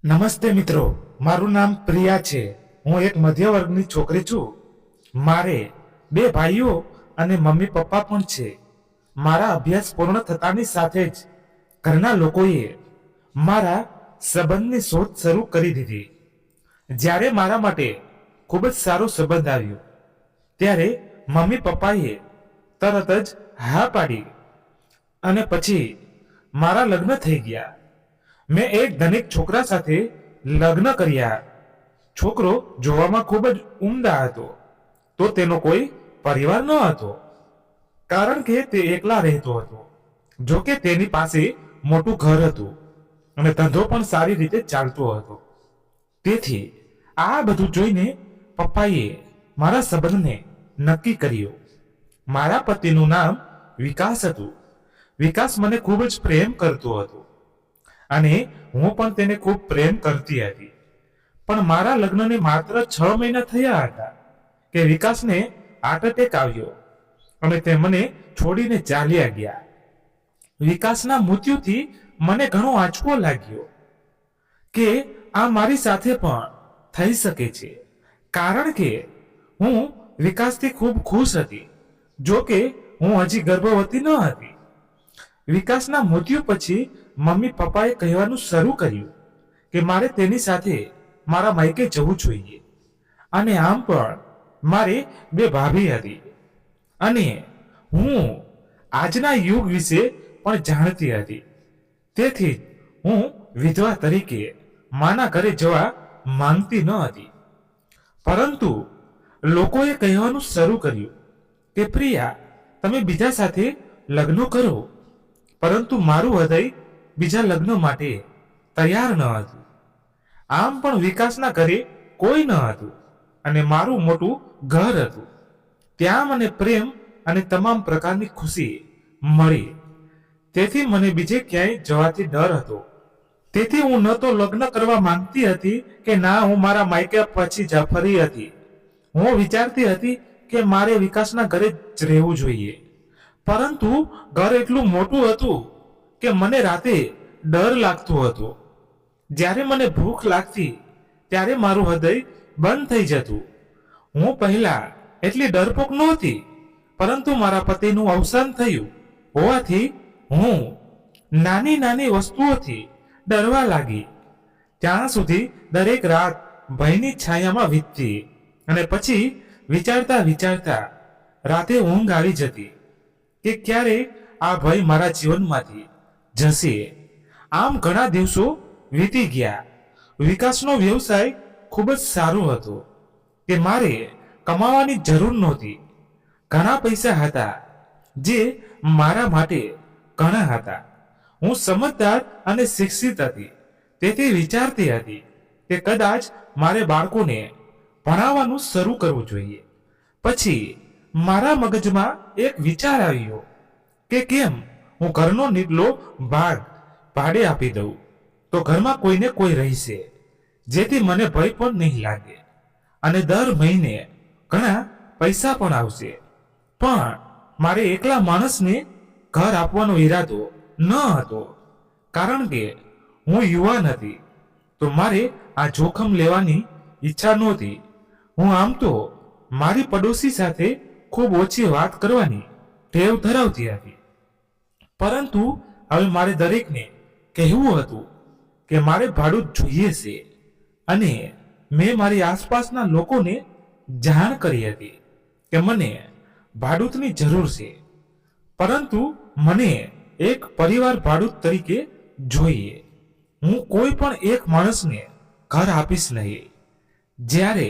નમસ્તે મિત્રો, મારું નામ પ્રિયા છે. હું એક મધ્ય વર્ગની છોકરી છું. મારે બે ભાઈઓ અને મમ્મી પપ્પા પણ છે. મારા અભ્યાસ પૂર્ણ થતાની સાથે જ ઘરના લોકોએ મારા સંબંધની શોધ શરૂ કરી દીધી. જ્યારે મારા માટે ખૂબ જ સારો સંબંધ આવ્યો ત્યારે મમ્મી પપ્પાએ તરત જ હા પાડી અને પછી મારા લગ્ન થઈ ગયા. મેં એક ધનિક છોકરા સાથે લગ્ન કર્યા. છોકરો જોવામાં ખૂબ જ ઉમદા હતો, તો તેનો કોઈ પરિવાર ન હતો, કારણ કે તે એકલા રહેતો હતો. જો કે તેની પાસે મોટું ઘર હતું અને ધંધો પણ સારી રીતે ચાલતો હતો. તેથી આ બધું જોઈને પપ્પાએ મારા સંબંધને નક્કી કર્યો. મારા પતિનું નામ વિકાસ હતું. વિકાસ મને ખૂબ જ પ્રેમ કરતો હતો અને હું પણ તેને ખૂબ પ્રેમ કરતી હતી. પણ મારા લગ્નને માત્ર 6 મહિના થયા હતા કે વિકાસને હાર્ટ એટેક આવ્યો અને તે મને છોડીને ચાલ્યા ગયા. વિકાસના મૃત્યુથી મને ઘણો આંચકો લાગ્યો કે આ મારી સાથે પણ થઈ શકે છે, કારણ કે હું વિકાસથી ખૂબ ખુશ હતી. જો કે હું હજી ગર્ભવતી ન હતી. વિકાસના મૃત્યુ પછી મમ્મી પપ્પાએ કહેવાનું શરૂ કર્યું કે મારે તેની સાથે મારા માયકે જવું જોઈએ. અને આમ પણ મારે બે ભાભી હતી અને હું આજના યુગ વિશે પણ જાણતી હતી. તેથી હું વિધવા તરીકે માના ઘરે જવા માંગતી ન હતી. પરંતુ લોકોએ કહેવાનું શરૂ કર્યું કે પ્રિયા, તમે બીજા સાથે લગ્ન કરો. પરંતુ મારું હૃદય બીજા લગ્ન માટે તૈયાર ન હતું. આમ પણ વિકાસના ઘરે કોઈ ન હતું અને મારું મોટું ઘર હતું. ત્યાં મને પ્રેમ અને તમામ પ્રકારની ખુશી મળી. તેથી મને બીજે ક્યાંય જવાથી ડર હતો. તેથી હું ન તો લગ્ન કરવા માંગતી હતી કે ના હું મારા માયકે પછી જ ફરી હતી. હું વિચારતી હતી કે મારે વિકાસના ઘરે જ રહેવું જોઈએ. પરંતુ ઘર એટલું મોટું હતું કે મને રાતે ડર લાગતો હતો. જ્યારે મને ભૂખ લાગતી ત્યારે મારું હૃદય બંધ થઈ જતું. હું પહેલા એટલી ડરપોક નહોતી, પરંતુ મારા પતિનું અવસાન થયું હોવાથી હું નાની નાની વસ્તુઓથી ડરવા લાગી. ત્યાં સુધી દરેક રાત ભયની છાયામાં વીતતી અને પછી વિચારતા વિચારતા રાતે ઊંઘ આવી જતી કે ક્યારે આ ભય મારા જીવનમાંથી જશે. આમ ઘણા દિવસો વીતી ગયા. વિકાસનો વ્યવસાય ખૂબ જ સારો હતો કે મારે કમાવાની જરૂર નહોતી. ઘણા પૈસા હતા જે મારા માટે ઘણા હતા. હું સમજદાર અને શિક્ષિત હતી, તેથી વિચારતી હતી કે કદાચ મારે બાળકોને ભણાવવાનું શરૂ કરવું જોઈએ. પછી મારા મગજમાં એક વિચાર આવ્યો કે કેમ હું ઘરનો નીચલો ભાગ ભાડે આપી દઉં, તો ઘરમાં કોઈને કોઈ રહેશે, જેથી મને ભય પણ નહીં લાગે અને દર મહિને ઘણા પૈસા પણ આવશે. પણ મારે એકલા માણસને ઘર આપવાનો ઈરાદો ન હતો, કારણ કે હું યુવાન હતી, તો મારે આ જોખમ લેવાની ઈચ્છા નહોતી. હું આમ તો મારી પડોશી સાથે ખૂબ ઓછી વાત કરવાની ટેવ ધરાવતી હતી, પરંતુ હવે મારે દરેકને કહેવું હતું કે મારે ભાડું જોઈએ છે. અને મેં મારી આસપાસના લોકોને જાણ કરી હતી કે મને ભાડૂતની જરૂર છે, પરંતુ મને એક પરિવાર ભાડૂત તરીકે જોઈએ. હું કોઈ પણ એક માણસને ઘર આપીશ નહીં. જ્યારે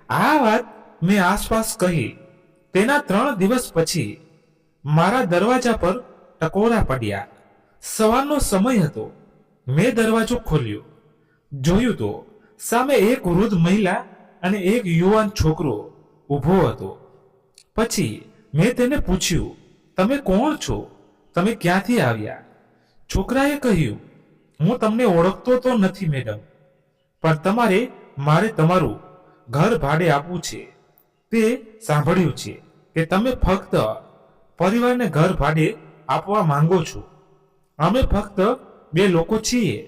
આ વાત મેં આસપાસ કહી તેના 3 દિવસ પછી મારા દરવાજા પર ટકોરા પડ્યા. સવારનો સમય હતો. મેં દરવાજો ખોલ્યો. જોયું તો સામે એક વૃદ્ધ મહિલા અને એક યુવાન છોકરો ઊભો હતો. પછી મેં તેને પૂછ્યું, તમે કોણ છો? તમે ક્યાંથી આવ્યા? છોકરાએ કહ્યું, હું તમને ઓળખતો તો નથી મેડમ, પણ મારે તમારું ઘર ભાડે આપવું છે. તે સાંભળ્યું છે કે તમે ફક્ત પરિવારને ઘર ભાડે આપવા માંગો છો. અમે ફક્ત 2 લોકો છીએ.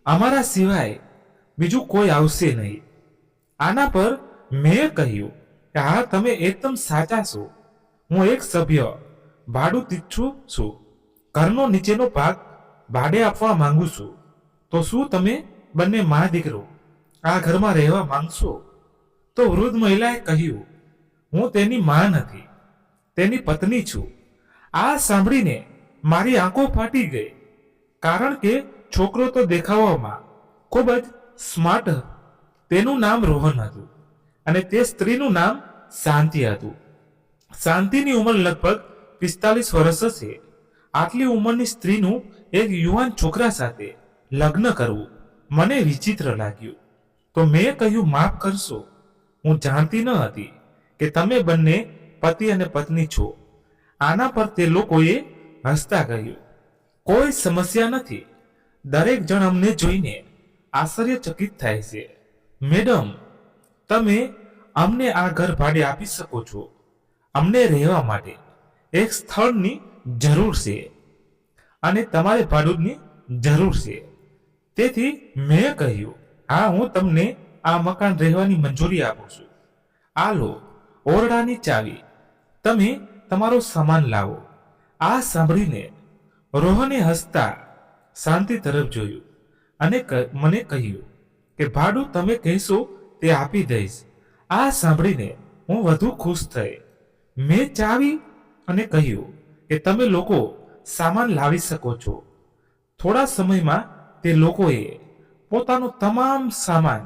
અમારા સિવાય બીજું કોઈ આવશે નહીં. આના પર મેં કહ્યું કે હા, તમે એકદમ સાચા છો. હું એક સભ્ય ભાડું ઈચ્છું છું. ઘરનો નીચેનો ભાગ ભાડે આપવા માંગુ છું. તો શું તમે બંને મા દીકરો આ ઘરમાં રહેવા માંગશો? તો વૃદ્ધ મહિલાએ કહ્યું, હું તેની મા નથી, તેની પત્ની છું. આ સાંભળીને મારી આંખો ફાટી ગઈ, કારણ કે છોકરો તો દેખાવામાં ખૂબ જ સ્માર્ટ હતો. તેનું નામ રોહન હતું અને તે સ્ત્રીનું નામ શાંતિ હતું. શાંતિની ઉંમર લગભગ 45 વર્ષ હશે. આટલી ઉંમરની સ્ત્રીનું એક યુવાન છોકરા સાથે લગ્ન કરવું મને વિચિત્ર લાગ્યું. તો મેં કહ્યું, માફ કરશો, હું જાણતી ન હતી કે તમે બંને પતિ અને પત્ની છો. આના પર તે લોકોએ હસતા કહ્યું, કોઈ સમસ્યા નથી. દરેક જણ અમને જોઈને આશ્ચર્યચકિત થાય છે. મેડમ, તમે અમને આ ઘર ભાડે આપી શકો છો. અમને રહેવા માટે એક સ્થળની જરૂર છે અને તમારે ભાડુની જરૂર છે. તેથી મેં કહ્યું, હા, હું તમને આ મકાન રહેવાની મંજૂરી આપું છું. આ લો ઓરડાની ચાવી, તમે તમારો સામાન લાવો. આ સાંભળીને રોહને હસતા શાંતિ તરફ જોયું અને મને કહ્યું કે ભાડું તમે કહેશો તે આપી દઈશ. આ સાંભળીને હું વધુ ખુશ થઈ. મેં ચાવી અને કહ્યું કે તમે લોકો સામાન લાવી શકો છો. થોડા સમયમાં તે લોકોએ પોતાનો તમામ સામાન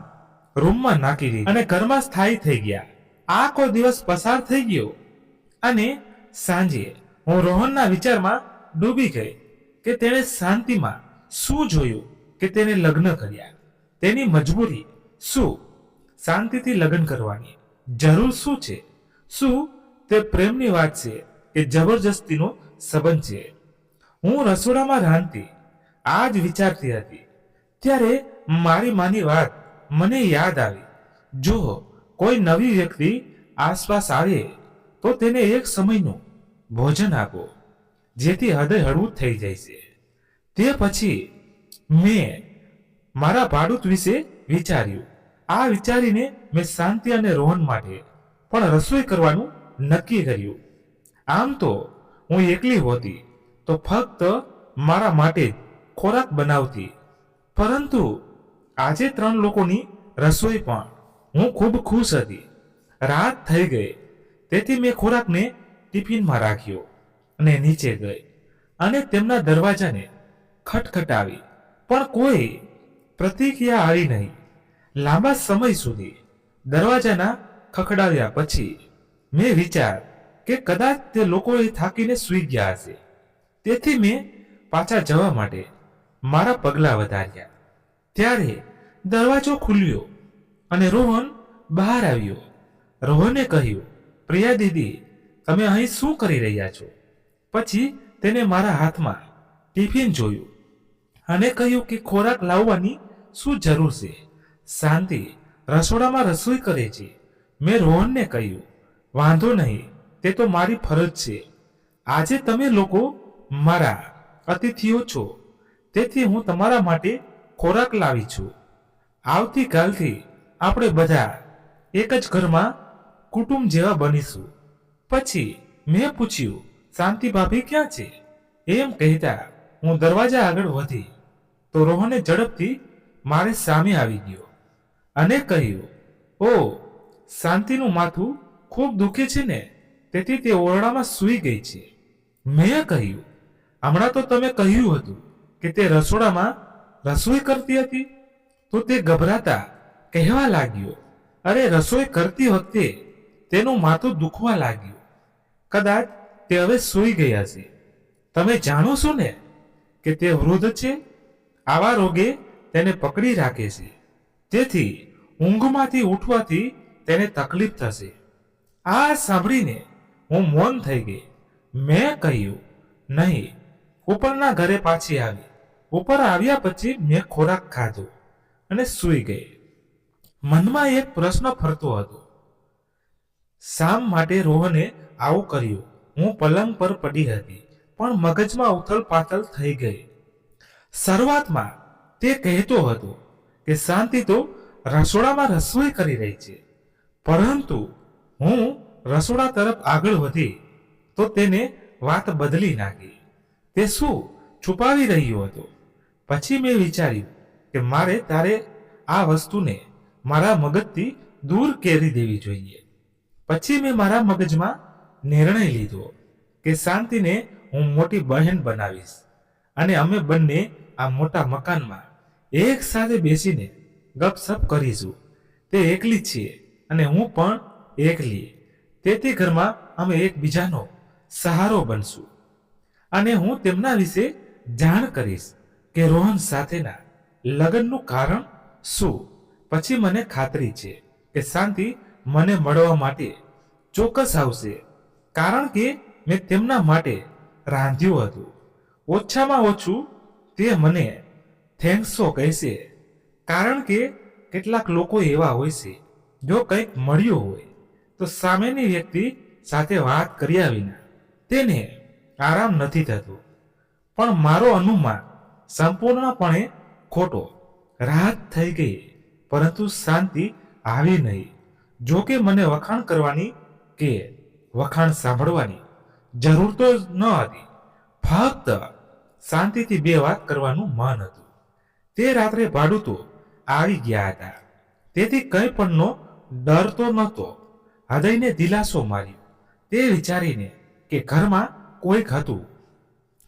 રૂમમાં નાખી દીધો અને ઘરમાં સ્થાયી થઈ ગયા. આખો દિવસ પસાર થઈ ગયો અને સાંજે હું રોહનના વિચારમાં ડૂબી ગઈ કે તેણે શાંતિમાં શું જોયું કે તેને લગ્ન કર્યા. તેની મજબૂરી શું? શાંતિથી લગ્ન કરવાની જરૂર શું છે? શું તે પ્રેમની વાત છે કે જબરજસ્તીનો સંબંધ છે? હું રસોડામાં રાંધતી આ જ વિચારતી હતી ત્યારે મારી માની વાત મને યાદ આવી. જો કોઈ નવી વ્યક્તિ આસપાસ આવે તો તેને એક સમયનું ભોજન આપો, જેથી હૃદય હળવું થઈ જાય છે. તે પછી મેં મારા ભાડૂત વિશે વિચાર્યું. આ વિચારીને મેં શાંતિ અને રોહન માટે પણ રસોઈ કરવાનું નક્કી કર્યું. આમ તો હું એકલી હોતી તો ફક્ત મારા માટે જ ખોરાક બનાવતી, પરંતુ આજે 3 લોકોની રસોઈ પણ. હું ખૂબ ખુશ હતી. રાત થઈ ગઈ, તેથી મેં ખોરાકને ટિફિનમાં રાખ્યો અને નીચે ગઈ અને તેમના દરવાજાને ખટખટાવી, પણ કોઈ પ્રતિક્રિયા આવી નહીં. લાંબા સમય સુધી દરવાજાના ખખડાવ્યા પછી મેં વિચાર કે કદાચ તે લોકોએ થાકીને સૂઈ ગયા હશે. તેથી મેં પાછા જવા માટે મારા પગલાં વધાર્યા. ત્યારે દરવાજો ખુલ્યો અને રોહન બહાર આવ્યો. રોહને કહ્યું, પ્રિયા દીદી, તમે અહીં શું કરી રહ્યા છો? પછી તેને મારા હાથમાં ટિફિન જોયું અને કહ્યું કે ખોરાક લાવવાની શું જરૂર છે? શાંતિ રસોડામાં રસોઈ કરે છે. મેં રોહનને કહ્યું, વાંધો નહીં, તે તો મારી ફરજ છે. આજે તમે લોકો મારા અતિથિઓ છો, તેથી હું તમારા માટે ખોરાક લાવી છું. આવતીકાલથી આપણે બધા એક જ ઘરમાં કુટુંબ જેવા બનીશું. પછી મેં પૂછ્યું, શાંતિ ભાભી ક્યાં છે? એમ કહેતા હું દરવાજા આગળ વધી તો રોહને ઝડપથી મારી સામે આવી ગયો અને કહ્યું, ઓ, શાંતિનું માથું ખૂબ દુખે છે ને, તેથી તે ઓરડામાં સૂઈ ગઈ છે. મેં કહ્યું, હમણાં તો તમે કહ્યું હતું કે તે રસોડામાં રસોઈ કરતી હતી. તો તે ગભરાતા કહેવા લાગ્યો, અરે, રસોઈ કરતી વખતે તેનું માથું દુખવા લાગ્યું. કદાચ તે હવે સૂઈ ગઈ હશે. તમે જાણો છો ને કે તે વૃદ્ધ છે. આવા રોગે તેને પકડી રાખે છે, તેથી ઊંઘમાંથી ઉઠવાથી તેને તકલીફ થશે. આ સાંભળીને હું મૌન થઈ ગઈ. મેં કહ્યું, નહીં. ઉપરના ઘરે પાછી આવી. ઉપર આવ્યા પછી મેં ખોરાક ખાધો અને સૂઈ ગઈ. મનમાં એક પ્રશ્ન ફરતો હતો, શા માટે રોહને આવું કર્યું? હું પલંગ પર પડી હતી, પણ મગજમાં ઉથલ પાથલ થઈ ગઈ. શરૂઆતમાં તે કહેતો હતો કે શાંતિ તો રસોડામાં રસોઈ કરી રહી છે, પરંતુ હું રસોડા તરફ આગળ વધી તો તેને વાત બદલી નાખી. તે શું છુપાવી રહ્યો હતો? પછી મેં વિચાર્યું કે મારે તારે આ વસ્તુને મારા મગજથી દૂર કરી દેવી જોઈએ. પછી મેં મારા મગજમાં નિર્ણય લીધો કે શાંતિને હું મોટી બહેન બનાવીશ અને અમે બંને આ મોટા મકાનમાં એક સાથે બેસીને ગપસપ કરીશું. તે એકલી જ છે અને હું પણ એકલી, તેથી ઘરમાં અમે એકબીજાનો સહારો બનશું. અને હું તેમના વિશે જાણ કરીશ કે રોહન સાથેના લગ્નનું કારણ શું. પછી મને ખાતરી છે કે શાંતિ મને મળવા માટે ચોક્કસ આવશે, કારણ કે મેં તેમના માટે રાંધ્યું હતું. ઓછામાં ઓછું તે મને થેન્ક્સો કહેશે, કારણ કે કેટલાક લોકો એવા હોય છે, જો કંઈક મળ્યું હોય તો સામેની વ્યક્તિ સાથે વાત કર્યા વિના તેને આરામ નથી થતો. પણ મારો અનુમાન સંપૂર્ણપણે ખોટો. રાહત થઈ ગઈ, પરંતુ શાંતિ આવી નહીં. જો કે મને વખાણ કરવાની કે વખાણ સાંભળવાની જરૂર તો ન હતી, ફક્ત શાંતિથી બે વાત કરવાનું મન હતું. તે રાત્રે ભાડૂતો આવી ગયા હતા, તેથી કંઈ પણનો ડર તો નહોતો. હૃદયને દિલાસો માર્યો તે વિચારીને કે ઘરમાં કોઈક હતું.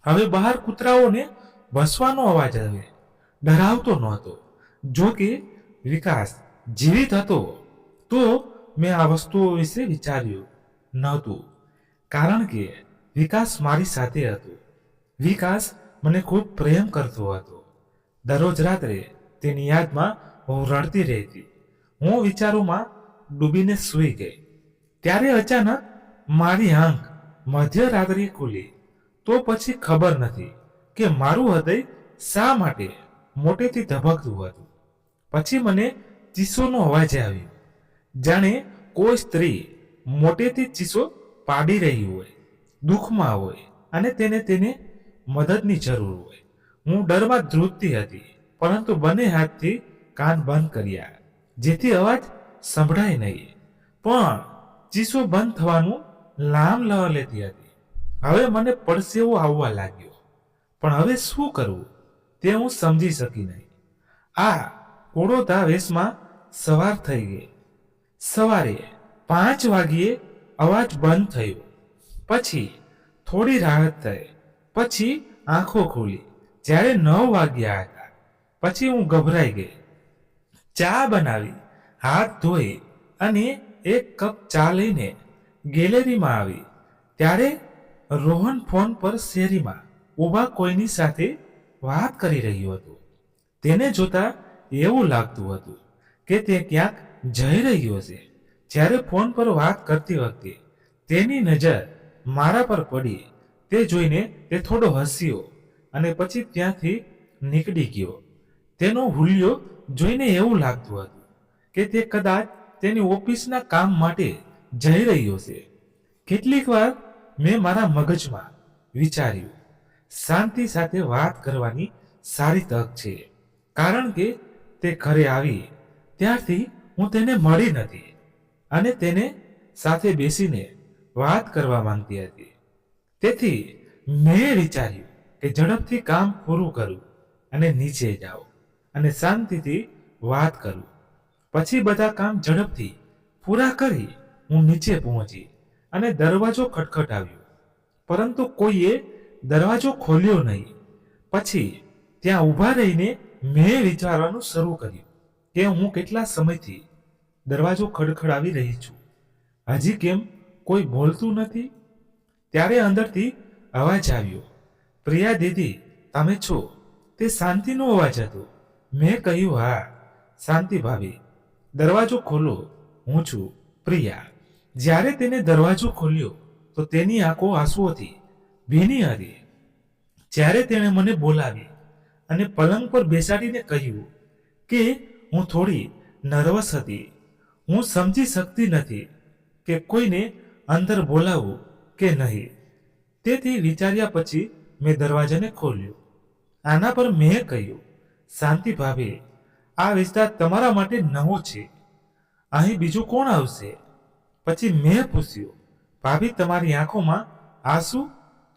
હવે બહાર કૂતરાઓને ભસવાનો અવાજ હવે ડરાવતો નહોતો. જો કે વિકાસ જીવિત હતો તો મેં આ વસ્તુઓ વિશે વિચાર્યું નહોતું, કારણ કે વિકાસ મારી સાથે હતો. વિકાસ મને ખૂબ પ્રેમ કરતો હતો. દરરોજ રાત્રે તેની યાદમાં હું રડતી રહેતી. હું વિચારોમાં ડૂબીને સૂઈ ગઈ. ત્યારે અચાનક મારી આંખ મધ્યરાત્રિએ ખુલી. તો પછી ખબર નથી કે મારું હૃદય શા માટે મોટેથી ધબકતું હતું. પછી મને ચીસોનો અવાજ આવ્યો, જાણે કોઈ સ્ત્રી મોટેથી ચીસો પાડી રહી હોય, દુઃખમાં હોય અને તેને મદદની જરૂર હોય. હું ડરમાં ધ્રુજતી હતી, પરંતુ બંને હાથથી કાન બંધ કર્યા જેથી અવાજ સંભળાય નહીં. પણ ચીસો બંધ થવાનું નામ ન લેતી હતી. હવે મને પડસેવો આવવા લાગ્યો, પણ હવે શું કરવું તે હું સમજી શકી નહીં. આ કોડોદા વેશમાં સવાર થઈ ગઈ. સવારે 5 વાગ્યે અવાજ બંધ થયો. પછી થોડી રાહત થઈ. પછી આંખો ખુલી જ્યારે 9 વાગ્યા હતા. પછી હું ગભરાઈ ગઈ. ચા બનાવી, હાથ ધોઈ અને 1 કપ ચા લઈને ગેલેરીમાં આવી ત્યારે રોહન ફોન પર શેરીમાં ઊભા કોઈની સાથે વાત કરી રહ્યો હતો. તેને જોતા એવું લાગતું હતું કે તે ક્યાંક જઈ રહ્યો છે. જ્યારે ફોન પર વાત કરતી વખતે તેની નજર મારા પર પડી. તે જોઈને તે થોડો હસ્યો અને પછી ત્યાંથી નીકળી ગયો. તેનો હુલિયો જોઈને એવું લાગતું હતું કે તે કદાચ તેની ઓફિસના કામ માટે જઈ રહ્યો છે. કેટલીક વાર મેં મારા મગજમાં વિચાર્યું, શાંતિ સાથે વાત કરવાની સારી તક છે, કારણ કે તે ઘરે આવી ત્યારથી હું તેને મળી નથી અને તેને સાથે બેસીને વાત કરવા માંગતી હતી. તેથી મેં વિચાર્યું કે ઝડપથી કામ પૂરું કરું અને નીચે જાઉં અને શાંતિથી વાત કરું. પછી બધા કામ ઝડપથી પૂરા કરી હું નીચે પહોંચી અને દરવાજો ખટખટાવ્યો, પરંતુ કોઈએ દરવાજો ખોલ્યો નહીં. પછી ત્યાં ઊભા રહીને મેં વિચારવાનું શરૂ કર્યું કે હું કેટલા સમયથી દરવાજો ખડખડાવી રહી છું, હજી કેમ કોઈ બોલતું નથી. ત્યારે અંદરથી અવાજ આવ્યો, પ્રિયા દીદી તમે છો? તે શાંતિનો અવાજ હતો. મેં કહ્યું, હા શાંતિ ભાભી, દરવાજો ખોલો, હું છું પ્રિયા. જ્યારે તેને દરવાજો ખોલ્યો તો તેની આંખો આંસુઓથી ભીની હતી. જ્યારે તેણે મને બોલાવી અને પલંગ પર બેસાડીને કહ્યું કે હું થોડી નર્વસ હતી, હું સમજી શકતી નથી કે કોઈને અંદર બોલાવવું કે નહીં. તેથી વિચાર્યા પછી મેં દરવાજાને ખોલ્યો. આના પર મેં કહ્યું, શાંતિ ભાભી આ વિસ્તાર તમારા માટે નવો છે. અહીં બીજું કોણ આવશે? પછી મેં પૂછ્યું, ભાભી તમારી આંખોમાં આંસુ?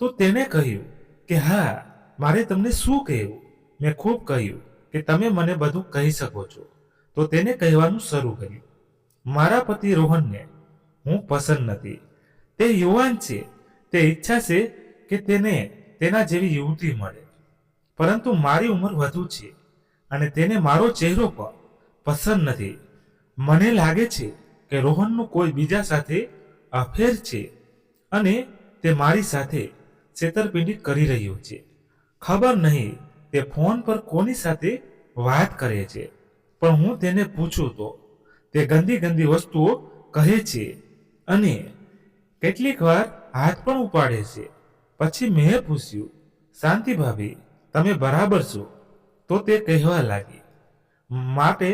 તો તેને કહ્યું કે હા, મારે તમને શું કહેવું. મેં ખૂબ કહ્યું કે તમે મને બધું કહી શકો છો. તો તેને કહેવાનું શરૂ કર્યું, મારા પતિ રોહનને હું પસંદ નથી. તે યુવાન છે, તે ઈચ્છા છે કે તેને તેના જેવી યુવતી મળે, પરંતુ મારી ઉંમર વધુ છે અને તેને મારો ચહેરો પણ પસંદ નથી. મને લાગે છે કે રોહનનું કોઈ બીજા સાથે અફેર છે અને તે મારી સાથે છેતરપિંડી કરી રહ્યો છે. ખબર નહીં તે ફોન પર કોની સાથે વાત કરે છે, પણ હું તેને પૂછું તો તે ગંદી ગંદી વસ્તુઓ કહે છે અને કેટલીક વાર હાથ પણ ઉપાડે છે. પછી મેં પૂછ્યું, શાંતિ ભાભી, તમે બરાબર છો? તો તે કહેવા લાગી, માટે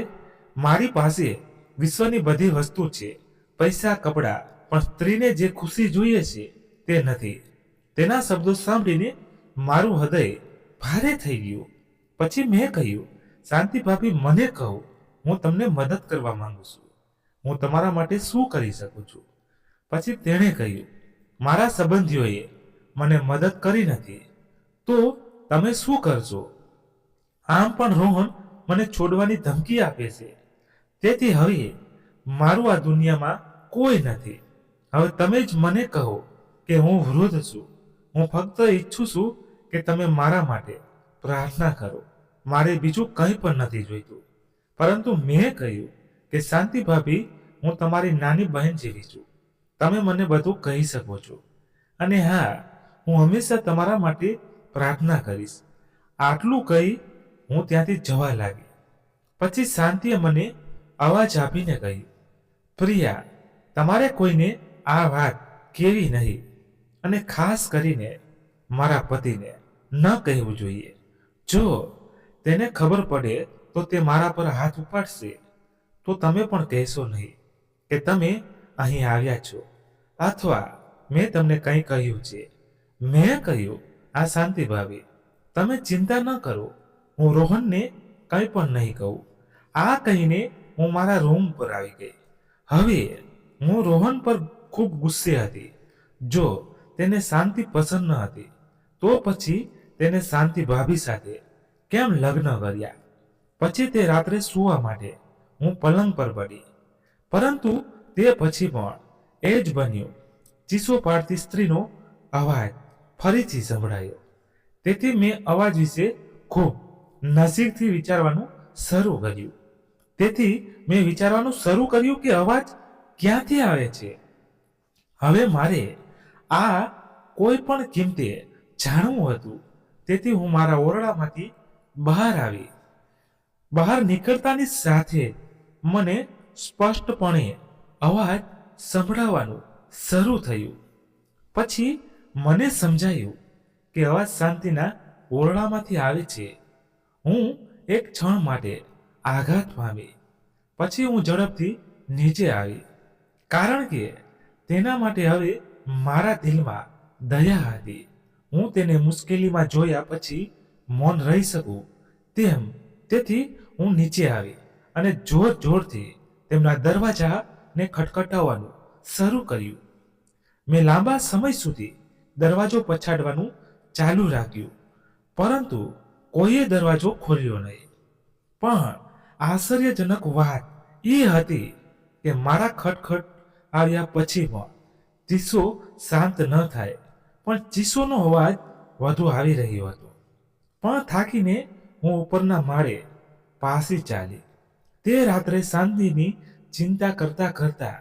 મારી પાસે વિશ્વની બધી વસ્તુ છે, પૈસા, કપડાં, પણ સ્ત્રીને જે ખુશી જોઈએ છે તે નથી. તેના શબ્દો સાંભળીને મારું હૃદય ભારે થઈ ગયું. પછી મેં કહ્યું, શાંતિ ભાભી, મને કહો, હું તમને મદદ કરવા માંગુ છું. હું તમારા માટે શું કરી શકું છું? પછી તેણે કહ્યું, મારા સંબંધીઓએ મને મદદ કરી નથી, તો તમે શું કરશો? આમ પણ રોહન મને છોડવાની ધમકી આપે છે. તેથી હવે મારું આ દુનિયામાં કોઈ નથી. હવે તમે જ મને કહો કે હું વૃદ્ધ છું. હું ફક્ત ઈચ્છું છું કે તમે મારા માટે પ્રાર્થના કરો. મારે બીજું કંઈ પણ નથી જોઈતું. પરંતુ મેં કહ્યું કે શાંતિ ભાભી, હું તમારી નાની બહેન જેવી છું. તમે મને બધું કહી શકો છો. અને હા, હું હંમેશા તમારા માટે પ્રાર્થના કરીશ. આટલું કહી હું ત્યાંથી જવા લાગી. પછી શાંતિએ મને અવાજ આપીને કહ્યું, પ્રિયા, તમારે કોઈને આ વાત કહેવી નહીં, અને ખાસ કરીને મારા પતિને ન કહેવું જોઈએ. જો તેને ખબર પડે તો તે મારા પર હાથ ઉપાડશે. તો તમે પણ કહેશો નહીં કે તમે અહીં આવ્યા છો, અથવા મેં તમને કંઈ કહ્યું છે. મેં કહ્યું, આ શાંતિ ભાભી, તમે ચિંતા ન કરો, હું રોહનને કંઈ પણ નહીં કહું. આ કહીને હું મારા રૂમ પર આવી ગઈ. હવે હું રોહન પર ખૂબ ગુસ્સે હતી. જો તેને શાંતિ પસંદ ન હતી, તો પછી તેને શાંતિ ભાભી સાથે કેમ લગ્ન કર્યા? પછી તે રાત્રે સૂવા માટે હું પલંગ પર પડી. પરંતુ તે પછી પણ એ જ બન્યું. ચીસો પાડતી સ્ત્રીનો અવાજ ફરીથી સંભળાયો. તેથી મેં અવાજ વિશે ખૂબ નજીકથી વિચારવાનું શરૂ કર્યું. કે અવાજ ક્યાંથી આવે છે. હવે મારે આ કોઈ પણ કિંમતે જાણવું હતું. તેથી હું મારા ઓરડામાંથી બહાર આવી. બહાર નીકળતાની સાથે મને સ્પષ્ટપણે અવાજ સંભળાવાનું શરૂ થયું. પછી મને સમજાયું કે અવાજ શાંતિના ઓરડામાંથી આવે છે. હું એક ક્ષણ માટે આઘાત પામી. પછી હું ઝડપથી નીચે આવી, કારણ કે તેના માટે હવે મારા દિલમાં દયા હતી. હું તેને મુશ્કેલીમાં જોયા પછી મૌન રહી શકું તેમ. તેથી હું નીચે આવી અને જોર જોરથી તેમના દરવાજાને ખટખટાવવાનું શરૂ કર્યું. મેં લાંબા સમય સુધી દરવાજો પછાડવાનું ચાલુ રાખ્યું, પરંતુ કોઈએ દરવાજો ખોલ્યો નહીં. પણ આશ્ચર્યજનક વાત એ હતી કે મારા ખટખટ આવ્યા પછી પણ ચીસો શાંત ન થાય, પણ ચીસોનો અવાજ વધુ આવી રહ્યો હતો. પણ થાકીને હું ઉપરના માળે પાછી ચાલી. તે રાત્રે શાંતિની ચિંતા કરતા કરતા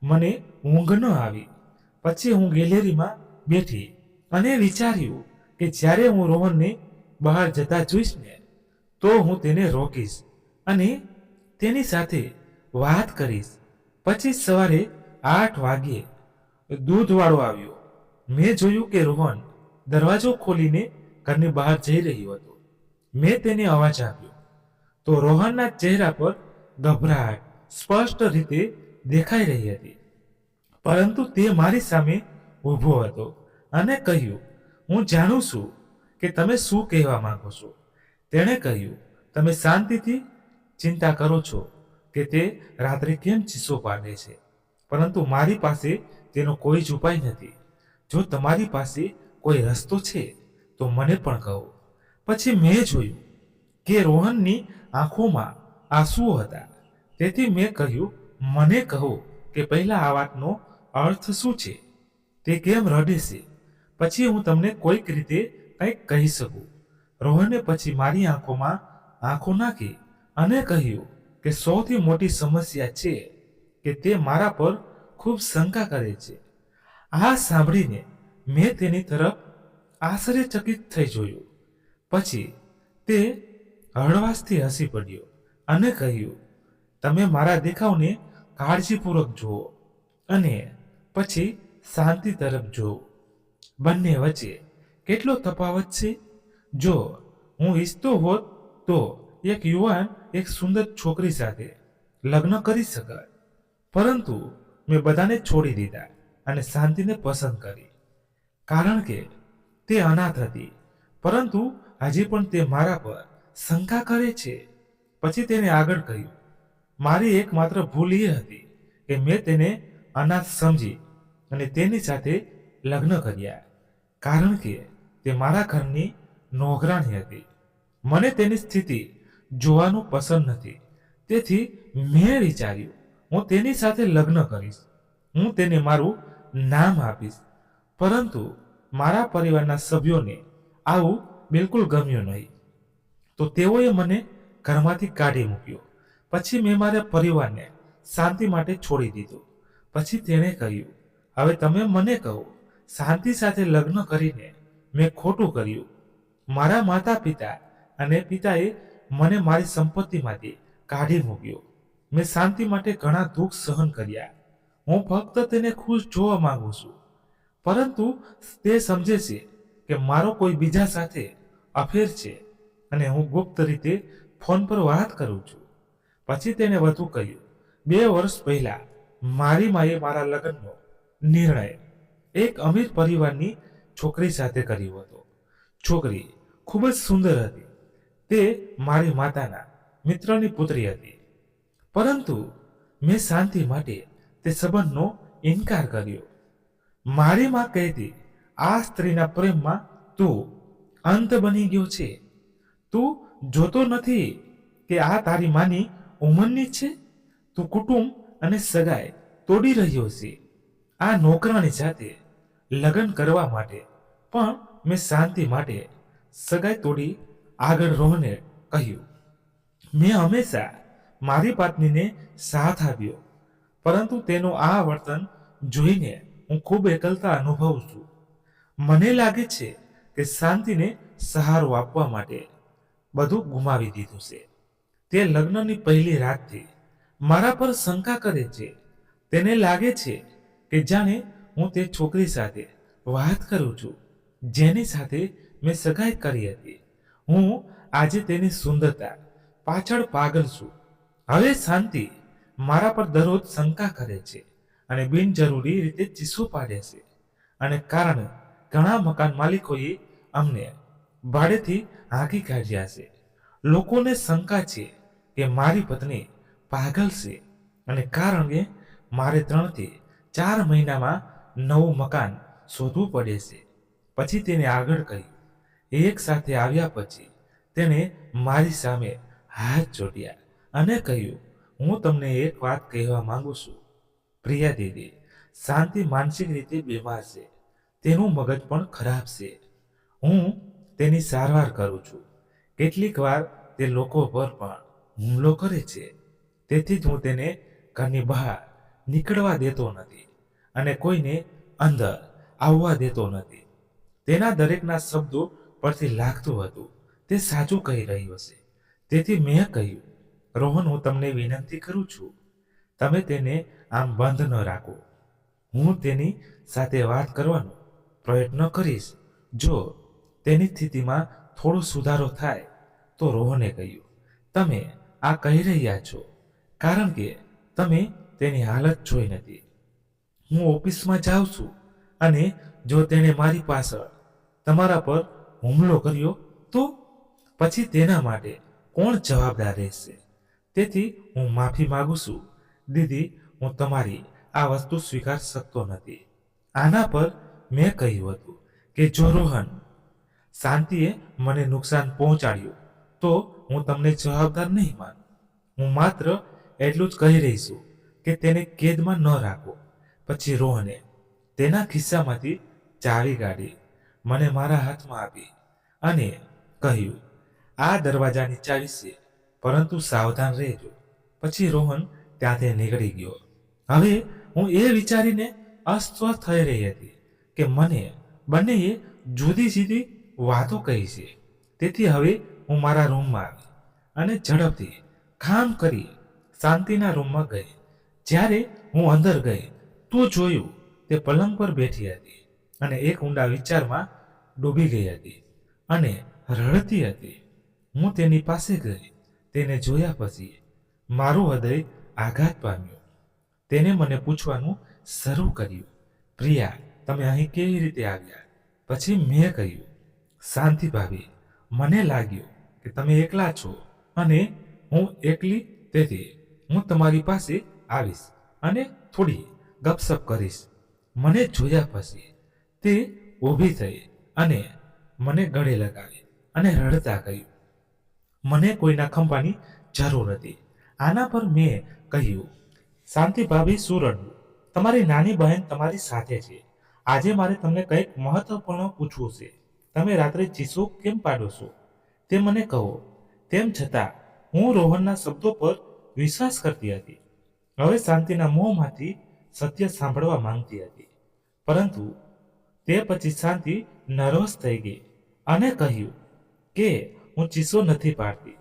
મને ઊંઘ ન આવી. પછી હું ગેલેરીમાં બેઠી અને વિચાર્યું કે જ્યારે હું રોહનને બહાર જતા જોઈશ ને, તો હું તેને રોકીશ અને તેની સાથે વાત કરીશ. પછી સવારે 8 વાગ્યે દૂધવાળો આવ્યો. મેં જોયું કે રોહન દરવાજો ખોલીને ઘરની બહાર જઈ રહ્યો હતો. મેં તેને અવાજ આપ્યો તો રોહનના ચહેરા પર ગભરાટ સ્પષ્ટ રીતે દેખાઈ રહી હતી. પરંતુ તે મારી સામે ઊભો હતો અને કહ્યું, હું જાણું છું કે તમે શું કહેવા માંગો છો. તેણે કહ્યું, તમે શાંતિથી ચિંતા કરો છો કે તે રાત્રે કેમ ચીસો પાડે છે, પરંતુ મારી પાસે તેનો કોઈ જ ઉપાય નથી. જો તમારી પાસે કોઈ રસ્તો છે તો મને પણ કહો. પછી મેં જોયું કે રોહનની આંખોમાં આંસુઓ હતા. તેથી મેં કહ્યું, મને કહો કે પહેલા આ વાતનો અર્થ શું છે? તે કેમ રડે છે? પછી હું તમને કોઈક રીતે કંઈક કહી શકું. રોહને પછી મારી આંખોમાં આંખો નાખી અને કહ્યું કે સૌથી મોટી સમસ્યા છે કે તે મારા પર ખૂબ શંકા કરે છે. આ સાંભળીને મેં તેની તરફ આશ્ચર્યચકિત થઈ જોયું. પછી તે હળવાશથી હસી પડ્યો અને કહ્યું, તમે મારા દેખાવને કાળજીપૂર્વક જુઓ અને પછી શાંતિ તરફ જુઓ. બંને વચ્ચે કેટલો તફાવત છે! જો હું ઈચ્છતો હોત તો એક યુવાન એક સુંદર છોકરી સાથે લગ્ન કરી શકાય, પરંતુ મેં બધાને છોડી દીધા અને શાંતિને પસંદ કરી, કારણ કે તે અનાથ હતી. પરંતુ હજી પણ તે મારા પર શંકા કરે છે. પછી તેને આગળ કહ્યું, મારી એકમાત્ર ભૂલ એ હતી કે મેં તેને અનાથ સમજી અને તેની સાથે લગ્ન કર્યા, કારણ કે તે મારા ઘરની નોકરાણી હતી. મને તેની સ્થિતિ જોવાનું પસંદ નથી. તેથી મેં વિચાર્યું, હું તેની સાથે લગ્ન કરીશ, હું તેને મારું નામ આપીશ. પરંતુ મારા પરિવારના સભ્યોને આવું બિલકુલ ગમ્યું નહીં, તો તેઓએ મને ઘરમાંથી કાઢી મૂક્યો. પછી મેં મારા પરિવારને શાંતિ માટે છોડી દીધો. પછી તેણે કહ્યું, હવે તમે મને કહો, શાંતિ સાથે લગ્ન કરીને મેં ખોટું કર્યું. મારા માતા પિતા અને પિતાએ મને મારી સંપત્તિમાંથી કાઢી મૂક્યો. મેં શાંતિ માટે ઘણા દુઃખ સહન કર્યા. હું ફક્ત તેને ખુશ જોવા માંગુ છું, પરંતુ તે સમજે છે કે મારો કોઈ બીજા સાથે અફેર છે અને હું ગુપ્ત રીતે ફોન પર વાત કરું છું. પછી તેને વધુ કહ્યું, 2 વર્ષ પહેલા મારી માએ મારા લગ્નનો નિર્ણય એક અમીર પરિવારની છોકરી સાથે કર્યો હતો. છોકરી ખૂબ જ સુંદર હતી. તે મારી માતાના મિત્રની પુત્રી હતી. પરંતુ મેં શાંતિ માટે તે સંબંધનો ઇનકાર કર્યો. મારી માં કહેતી, આ સ્ત્રીના પ્રેમમાં તું અંત બની ગયો છે. તું જોતો નથી કે આ તારી માની ઉંમરની છે? તું કુટુંબ અને સગાઈ તોડી રહ્યો છે. આ નોકરાણી સાથે લગ્ન કરવા માટે પણ મેં શાંતિ માટે સગાઈ તોડી. આગળ રોહને કહ્યું, મેં હંમેશા મારી પત્નીને સાથ આપ્યો, પરંતુ તેનું આ વર્તન જોઈને હું ખૂબ એકલતા અનુભવું છું. મને લાગે છે કે શાંતિને સહારો આપવા માટે બધું ગુમાવી દીધું છે. તે લગ્નની પહેલી રાતથી મારા પર શંકા કરે છે. તેને લાગે છે કે જાણે હું તે છોકરી સાથે વાત કરું છું જેની સાથે મેં સગાઈ કરી હતી. હું આજે તેની સુંદરતા પાછળ પાગલ છું. હવે શાંતિ મારા પર દરરોજ શંકા કરે છે અને બિનજરૂરી રીતે ચીસો પાડે છે. અને કારણે ઘણા મકાન માલિકોએ અમને ભાડેથી હાંકી કાઢ્યા છે. લોકોને શંકા છે કે મારી પત્ની પાગલ છે અને કારણ કે મારે 3 થી 4 મહિનામાં નવું મકાન શોધવું પડે છે. પછી તેને આગળ કહ્યું, એક સાથે આવ્યા પછી તેણે મારી સામે હાથ જોડ્યા અને કહ્યું, હું તમને એક વાત કહેવા માંગુ છું. પ્રિયા દીદી, શાંતિ માનસિક રીતે બીમાર છે. તેનું મગજ પણ ખરાબ છે. હું તેની સારવાર કરું છું. કેટલીક વાર તે લોકો પર પણ હુમલો કરે છે. તેથી જ હું તેને ઘરની બહાર નીકળવા દેતો નથી અને કોઈને અંદર આવવા દેતો નથી. તેના દરેકના શબ્દો પરથી લાગતું હતું તે સાચું કહી રહ્યો છે. તેથી મેં કહ્યું, રોહન, હું તમને વિનંતી કરું છું, તમે તેને આમ બંધ ન રાખો. હું તેની સાથે વાત કરવાનો પ્રયત્ન કરીશ. જો તેની સ્થિતિમાં થોડો સુધારો થાય તો. રોહને કહ્યું, તમે આ કહી રહ્યા છો કારણ કે તમે તેની હાલત જોઈ નથી. હું ઓફિસમાં જાઉં છું અને જો તેણે મારી પાછળ તમારા પર હુમલો કર્યો તો પછી તેના માટે કોણ જવાબદાર રહેશે? તેથી હું માફી માંગુ છું. દીદી, હું તમારી આ વસ્તુ સ્વીકાર શકતો નથી. આના પર મેં કહ્યું હતું કે જો રોહન શાંતિએ મને નુકસાન પહોંચાડ્યું તો હું તમને જવાબદાર નહીં માનું. હું માત્ર એટલું જ કહી રહી છું કે તેને કેદમાં ન રાખો. પછી રોહને તેના ખિસ્સામાંથી ચાવી કાઢી મને મારા હાથમાં આપી અને કહ્યું, આ દરવાજાની ચાવી છે, પરંતુ સાવધાન રહેજો. પછી રોહન ત્યાંથી નીકળી ગયો. હવે હું એ વિચારીને અસ્વસ્થ થઈ રહી હતી કે મને બંનેએ જુદી જુદી વાતો કહી છે. તેથી હવે હું મારા રૂમમાં આવી અને ઝડપથી કામ કરી શાંતિના રૂમમાં ગઈ. જ્યારે હું અંદર ગઈ તો જોયું તે પલંગ પર બેઠી હતી અને એક ઊંડા વિચારમાં ડૂબી ગઈ હતી અને રડતી હતી. હું તેની પાસે ગઈ. તેને જોયા પછી મારું હૃદય આઘાત પામ્યું. તેને મને પૂછવાનું શરૂ કર્યું, પ્રિયા, તમે અહીં કેવી રીતે આવ્યા? પછી મેં કહ્યું, શાંતિ ભાભી, મને લાગ્યું કે તમે એકલા છો અને હું એકલી, તેથી હું તમારી પાસે આવીશ અને થોડી ગપસપ કરીશ. મને જોયા પછી તે ઊભી થઈ અને મને ગળે લગાવી અને રડતા કહ્યું, મને કોઈના ખંભાની જરૂર હતી. આના પર મેં કહ્યું, શાંતિ ભાભી, શું રડવું? તમારી નાની બહેન તમારી સાથે છે. આજે મારે તમને કંઈક મહત્વપૂર્ણ પૂછવું છે. તમે રાત્રે ચીસો કેમ પાડો છો તે મને કહો. તેમ છતાં હું રોહનના શબ્દો પર વિશ્વાસ કરતી હતી. હવે શાંતિના મોંમાંથી સત્ય સાંભળવા માંગતી હતી. પરંતુ તે પછી શાંતિ નર્વસ થઈ ગઈ અને કહ્યું કે હું ચીસો નથી પાડતી.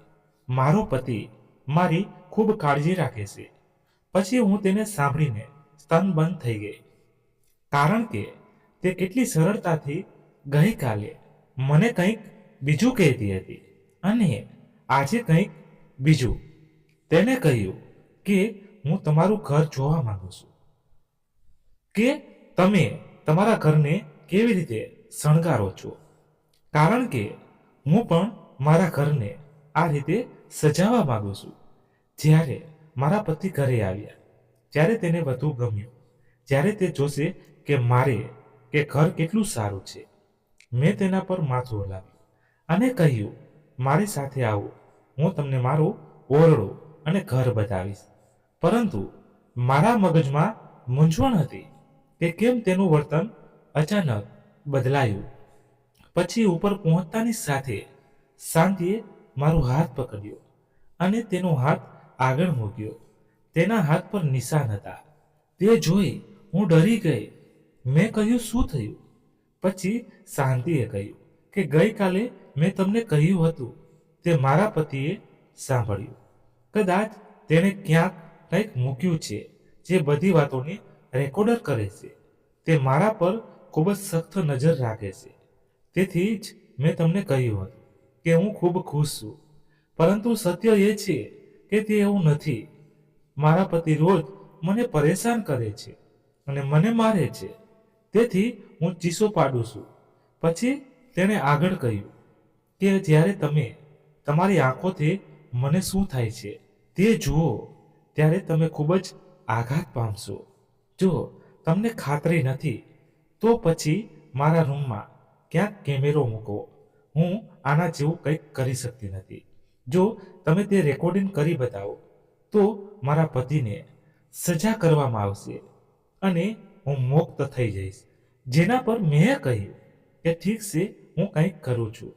મારો પતિ મારી ખૂબ કાળજી રાખે છે. પછી હું તેને સાંભળીને સ્તનબંધ થઈ ગઈ, કારણ કે તે કેટલી સરળતાથી ગઈકાલે મને કંઈક બીજું કહેતી હતી અને આજે કંઈક બીજું. તેને કહ્યું કે હું તમારું ઘર જોવા માંગુ છું, કે તમે તમારા ઘરને કેવી રીતે શણગારો છો, કારણ કે હું પણ મારા ઘરને આ રીતે સજાવવા માંગુ છું. જ્યારે મારા પતિ ઘરે આવ્યા ત્યારે તેને વધુ ગમ્યું જ્યારે તે જોશે કે મારે કે ઘર કેટલું સારું છે. મેં તેના પર માથું હલાવ્યું અને કહ્યું, મારી સાથે આવો, હું તમને મારો ઓરડો અને ઘર બતાવીશ. પરંતુ મારા મગજમાં મૂંઝવણ હતી કે કેમ તેનું વર્તન અચાનક બદલાયું. પછી ઉપર પહોંચતાની સાથે શાંતિએ મારો હાથ પકડ્યો અને તેનો હાથ આગળ મૂક્યો. તેના હાથ પર નિશાન હતા. તે જોઈ હું ડરી ગઈ. મેં કહ્યું, શું થયું? પછી શાંતિએ કહ્યું કે ગઈકાલે મેં તમને કહ્યું હતું તે મારા પતિએ સાંભળ્યું. કદાચ તેણે ક્યાંક કંઈક મૂક્યું છે જે બધી વાતોને રેકોર્ડર કરે છે. તે મારા પર ખૂબ જ સખ્ત નજર રાખે છે. તેથી જ મેં તમને કહ્યું હતું કે હું ખૂબ ખુશ છું. પરંતુ સત્ય એ છે કે તે એવું નથી. મારા પતિ રોજ મને પરેશાન કરે છે અને મને મારે છે. તેથી હું ચીસો પાડું છું. પછી તેણે આગળ કહ્યું કે જ્યારે તમે તમારી આંખોથી મને શું થાય છે તે જુઓ ત્યારે તમે ખૂબ જ આઘાત પામશો. જો તમને ખાતરી નથી તો પછી મારા રૂમમાં ક્યાંક કેમેરો મૂકો. હું આના જેવું કંઈક કરી શકતી નથી. જો તમે તે રેકોર્ડિંગ કરી બતાવો તો મારા પતિને સજા કરવામાં આવશે અને હું મુક્ત થઈ જઈશ. જેના પર મેં કહ્યું કે ઠીક છે, હું કંઈક કરું છું.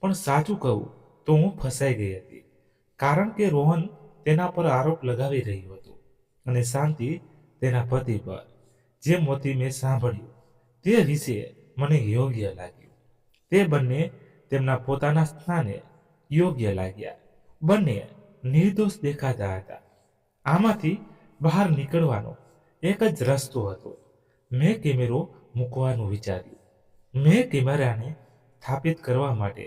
પણ સાચું કહું તો હું ફસાઈ ગઈ હતી, કારણ કે રોહન તેના પર આરોપ લગાવી રહ્યું હતું અને શાંતિ તેના પતિ પર. જે મોતી મેં સાંભળ્યું તે વિશે મને યોગ્ય લાગ્યું. તે બંને તેમના પોતાના સ્થાને યોગ્ય લાગ્યા. બંને નિર્દોષ દેખાતા હતા. આમાંથી બહાર નીકળવાનો એક જ રસ્તો હતો. મેં કેમેરો મૂકવાનું વિચાર્યું. મેં કેમેરાને સ્થાપિત કરવા માટે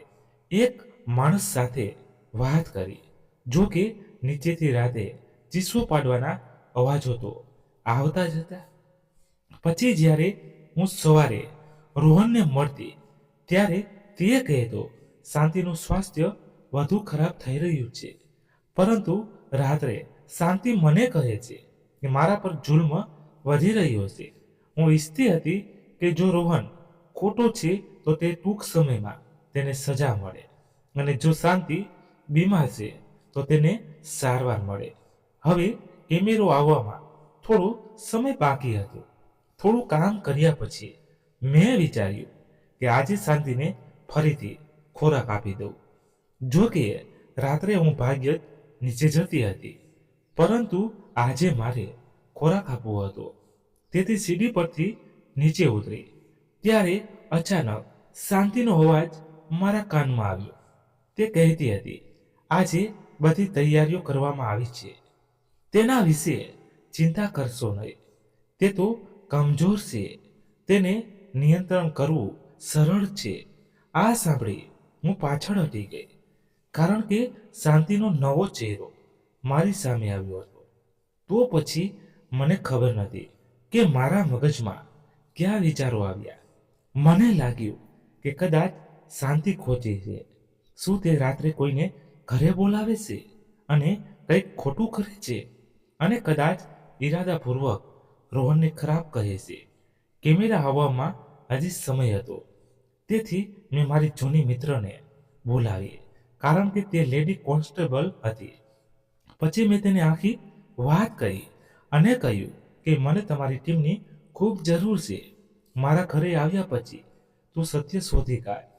એક માણસ સાથે વાત કરી. જો કે નીચેથી રાતે ચીસો પાડવાના અવાજો તો આવતા જ હતા. પછી જ્યારે હું સવારે રોહનને મળતી ત્યારે તે કહેતો શાંતિનું સ્વાસ્થ્ય વધુ ખરાબ થઈ રહ્યું છે, પરંતુ રાત્રે શાંતિ મને કહે છે કે મારા પર જુલ્મ વધી રહ્યો છે. હું ઈચ્છતી હતી કે જો રોહન ખોટો છે તો તે ટૂંક સમયમાં તેને સજા મળે, અને જો શાંતિ બીમાર છે તો તેને સારવાર મળે. હવે કેમેરો આવવામાં થોડો સમય બાકી હતો. થોડું કામ કર્યા પછી મેં વિચાર્યું કે આજે શાંતિને ફરીથી ખોરાક આપી દઉં. જો કે રાત્રે હું ભાગ્ય જ નીચે જતી હતી, પરંતુ આજે મારે ખોરાક આપવો હતો. તેથી સીડી પરથી નીચે ઉતરી ત્યારે અચાનક શાંતિનો અવાજ મારા કાનમાં આવ્યો. તે કહેતી હતી, આજે બધી તૈયારીઓ કરવામાં આવી છે, તેના વિશે ચિંતા કરશો નહીં. તે તો કમજોર છે, તેને નિયંત્રણ કરવું સરળ છે. આ સાંભળી હું પાછળ હટી ગઈ, કારણ કે શાંતિનો નવો ચહેરો મારી સામે આવ્યો હતો. તો પછી મને ખબર નથી કે મારા મગજમાં કયા વિચારો આવ્યા. મને લાગ્યું કે કદાચ શાંતિ ખોટી છે. શું તે રાત્રે કોઈને ઘરે બોલાવે છે અને કંઈક ખોટું કરે છે, અને કદાચ ઈરાદાપૂર્વક રોહનને ખરાબ કહે છે. કેમેરા આવવામાં હજી સમય હતો, તેથી મેં મારી જૂની મિત્રને બોલાવી, કારણ કે તે લેડી કોન્સ્ટેબલ હતી. પછી મેં તેને આખી વાત કહી અને કહ્યું કે મને તમારી ટીમની ખૂબ જરૂર છે. મારા ઘરે આવ્યા પછી તું સત્ય શોધી કાઢ.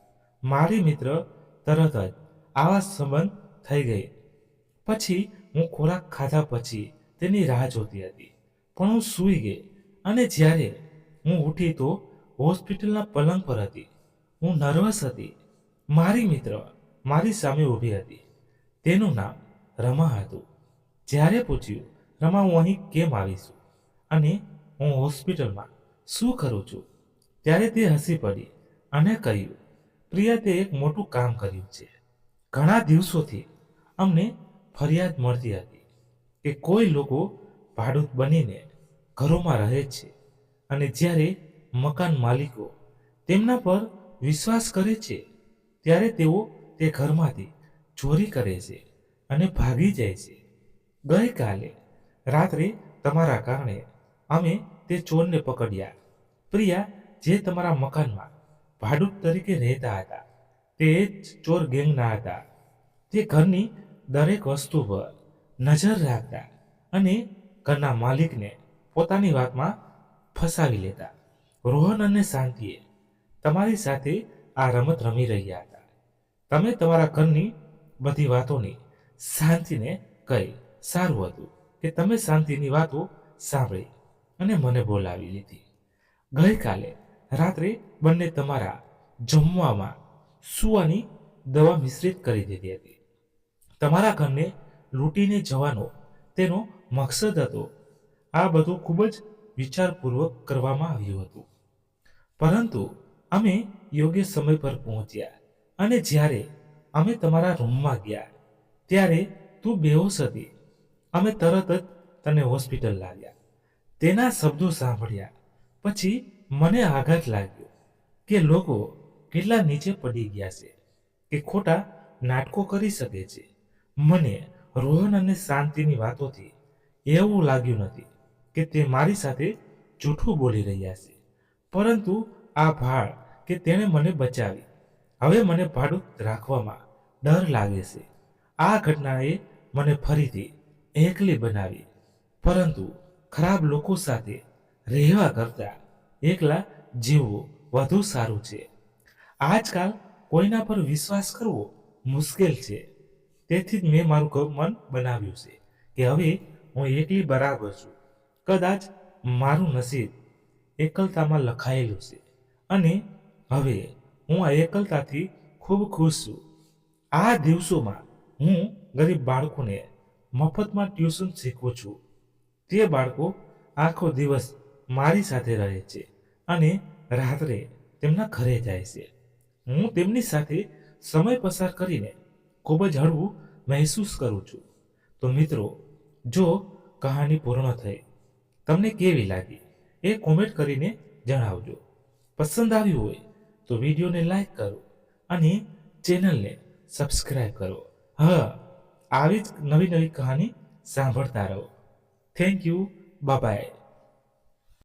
મારી મિત્ર તરત જ આવા સંબંધ થઈ ગઈ. પછી હું ખોરાક ખાધા પછી તેની રાહ જોતી હતી, પણ હું સૂઈ ગઈ, અને જ્યારે હું ઉઠી તો હોસ્પિટલના પલંગ પર હતી. હું નર્વસ હતી. મારી મિત્ર મારી સામે ઊભી હતી. તેનું નામ રમા હતું. જ્યારે પૂછ્યું, રમા, હું અહીં કેમ આવી છું અને હું હોસ્પિટલમાં શું કરું છું, ત્યારે તે હસી પડી અને કહ્યું, પ્રિયા, તે એક મોટું કામ કર્યું છે. ઘણા દિવસોથી અમને ફરિયાદ મળતી હતી કે કોઈ લોકો ભાડૂત બનીને ઘરોમાં રહે છે, અને જ્યારે મકાન માલિકો તેમના પર વિશ્વાસ કરે છે ત્યારે તેઓ તે ઘરમાંથી ચોરી કરે છે અને ભાગી જાય છે. ગઈકાલે રાત્રે તમારા કારણે અમે તે ચોરને પકડ્યા. પ્રિયા, જે તમારા મકાનમાં ભાડૂત તરીકે રહેતા હતા, તે જ ચોર ગેંગના હતા. તે ઘરની દરેક વસ્તુ પર નજર રાખતા અને ઘરના માલિકને પોતાની વાતમાં ફસાવી લેતા. રોહન અને શાંતિએ તમારી સાથે આ રમત રમી રહ્યા હતા. તમે તમારા ઘરની બધી વાતોની શાંતિને કહી. સારું હતું કે તમે શાંતિની વાતો સાંભળી અને મને બોલાવી લીધી. ગઈકાલે રાત્રે બંને તમારા જમવામાં સુવાની દવા મિશ્રિત કરી દીધી હતી. તમારા ઘરને લૂંટીને જવાનો તેનો મકસદ હતો. આ બધું ખૂબ જ વિચારપૂર્વક કરવામાં આવ્યું હતું. પરંતુ અમે યોગ્ય સમય પર પહોંચ્યા, અને જ્યારે અમે તમારા રૂમમાં ગયા ત્યારે તું બેહોશ હતી. અમે તરત જ તને હોસ્પિટલ લાવ્યા. તેના શબ્દો સાંભળ્યા પછી મને આઘાત લાગ્યો કે લોકો કેટલા નીચે પડી ગયા છે, કે ખોટા નાટકો કરી શકે છે. મને રોહન અને શાંતિની વાતોથી એવું લાગ્યું નથી કે તે મારી સાથે જૂઠું બોલી રહ્યા છે, પરંતુ આ ભાળ કે તેણે મને બચાવી. હવે મને ભાડુત રાખવામાં ડર લાગે છે. આ ઘટનાએ મને ફરીથી એકલી બનાવી, પરંતુ ખરાબ લોકો સાથે રહેવા કરતાં એકલા જીવવું વધુ સારું છે. આજકાલ કોઈના પર વિશ્વાસ કરવો મુશ્કેલ છે. તેથી જ મેં મારું મન બનાવ્યું છે કે હવે હું એકલી બરાબર છું. કદાચ મારું નસીબ એકલતામાં લખાયેલું છે, અને હવે હું આ એકલતાથી ખૂબ ખુશ છું. આ દિવસોમાં હું ગરીબ બાળકોને મફતમાં ટ્યુશન શીખવું છું. તે બાળકો આખો દિવસ મારી સાથે રહે છે અને રાત્રે તેમના ઘરે જાય છે. હું તેમની સાથે સમય પસાર કરીને ખૂબ જ હળવું મહેસૂસ કરું છું. તો મિત્રો, જો કહાની પૂર્ણ થઈ, તમને કેવી લાગી એ કોમેન્ટ કરીને જણાવજો. પસંદ આવ્યું હોય તો વિડીયોને લાઈક કરો અને ચેનલને સબસ્ક્રાઈબ કરો. હા, આવી જ નવી નવી કહાની સાંભળતા રહો. Thank you. બાય.